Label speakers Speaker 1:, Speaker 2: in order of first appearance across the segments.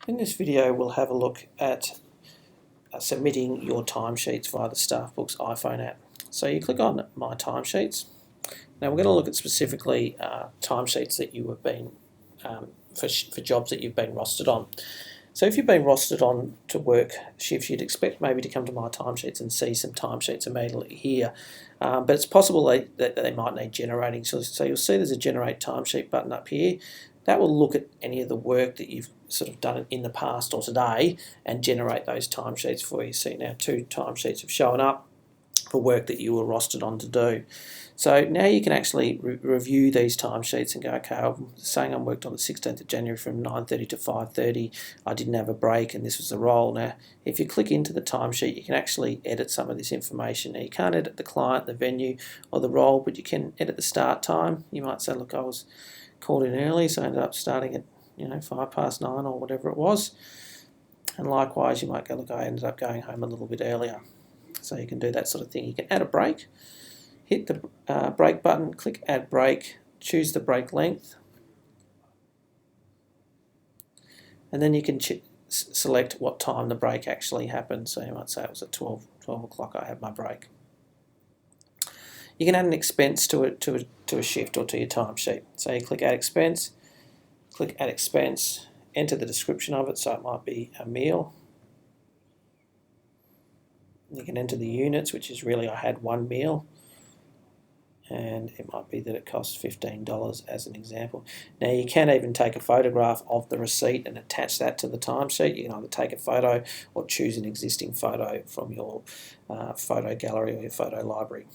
Speaker 1: In this video we'll have a look at submitting your timesheets via the StaffBooks iPhone app. So you click on My Timesheets. Now we're going to look at specifically timesheets that you have been, for jobs that you've been rostered on. So if you've been rostered on to work shifts, you'd expect maybe to come to My Timesheets and see some timesheets immediately here. But it's possible that they might need generating. So you'll see there's a Generate Timesheet button up here. That will look at any of the work that you've sort of done in the past or today and generate those timesheets for you. See now 2 timesheets have shown up for work that you were rostered on to do. So now you can actually review these timesheets and go, okay, I'm saying I worked on the 16th of January from 9:30 to 5:30. I didn't have a break and this was the role. Now, if you click into the timesheet, you can actually edit some of this information. Now, you can't edit the client, the venue, or the role, but you can edit the start time. You might say, look, I was called in early, so I ended up starting at 9:05 or whatever it was. And likewise, you might go, look, I ended up going home a little bit earlier. So you can do that sort of thing. You can add a break, hit the break button, click Add Break, choose the break length, and then you can select what time the break actually happened. So you might say it was at 12 o'clock I had my break. You can add an expense to a shift or to your timesheet. So you click Add Expense, enter the description of it, so it might be a meal. You can enter the units, which is really I had 1 meal, and it might be that it costs $15 as an example. Now you can even take a photograph of the receipt and attach that to the timesheet. You can either take a photo or choose an existing photo from your photo gallery or your photo library.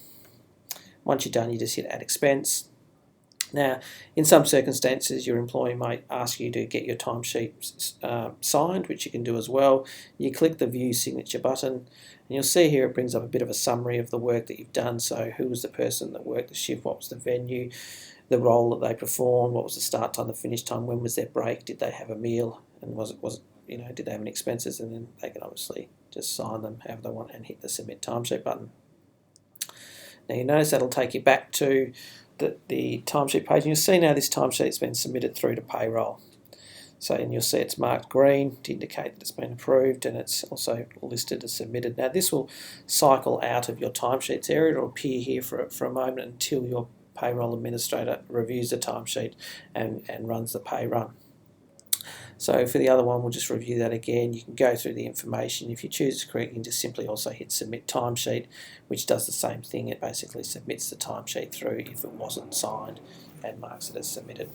Speaker 1: Once you're done, you just hit Add Expense. Now, in some circumstances, your employer might ask you to get your timesheet signed, which you can do as well. You click the View Signature button, and you'll see here it brings up a bit of a summary of the work that you've done. So who was the person that worked the shift, what was the venue, the role that they performed, what was the start time, the finish time, when was their break, did they have a meal, and did they have any expenses, and then they can obviously just sign them however they want and hit the Submit Timesheet button. Now you notice that'll take you back to the timesheet page, and you'll see now this timesheet's been submitted through to payroll. So, and you'll see it's marked green to indicate that it's been approved, and it's also listed as submitted. Now this will cycle out of your timesheets area. It'll appear here for a moment until your payroll administrator reviews the timesheet and runs the pay run. So for the other one, we'll just review that again. You can go through the information. If you choose to correct, you can just simply also hit Submit Timesheet, which does the same thing. It basically submits the timesheet through if it wasn't signed and marks it as submitted.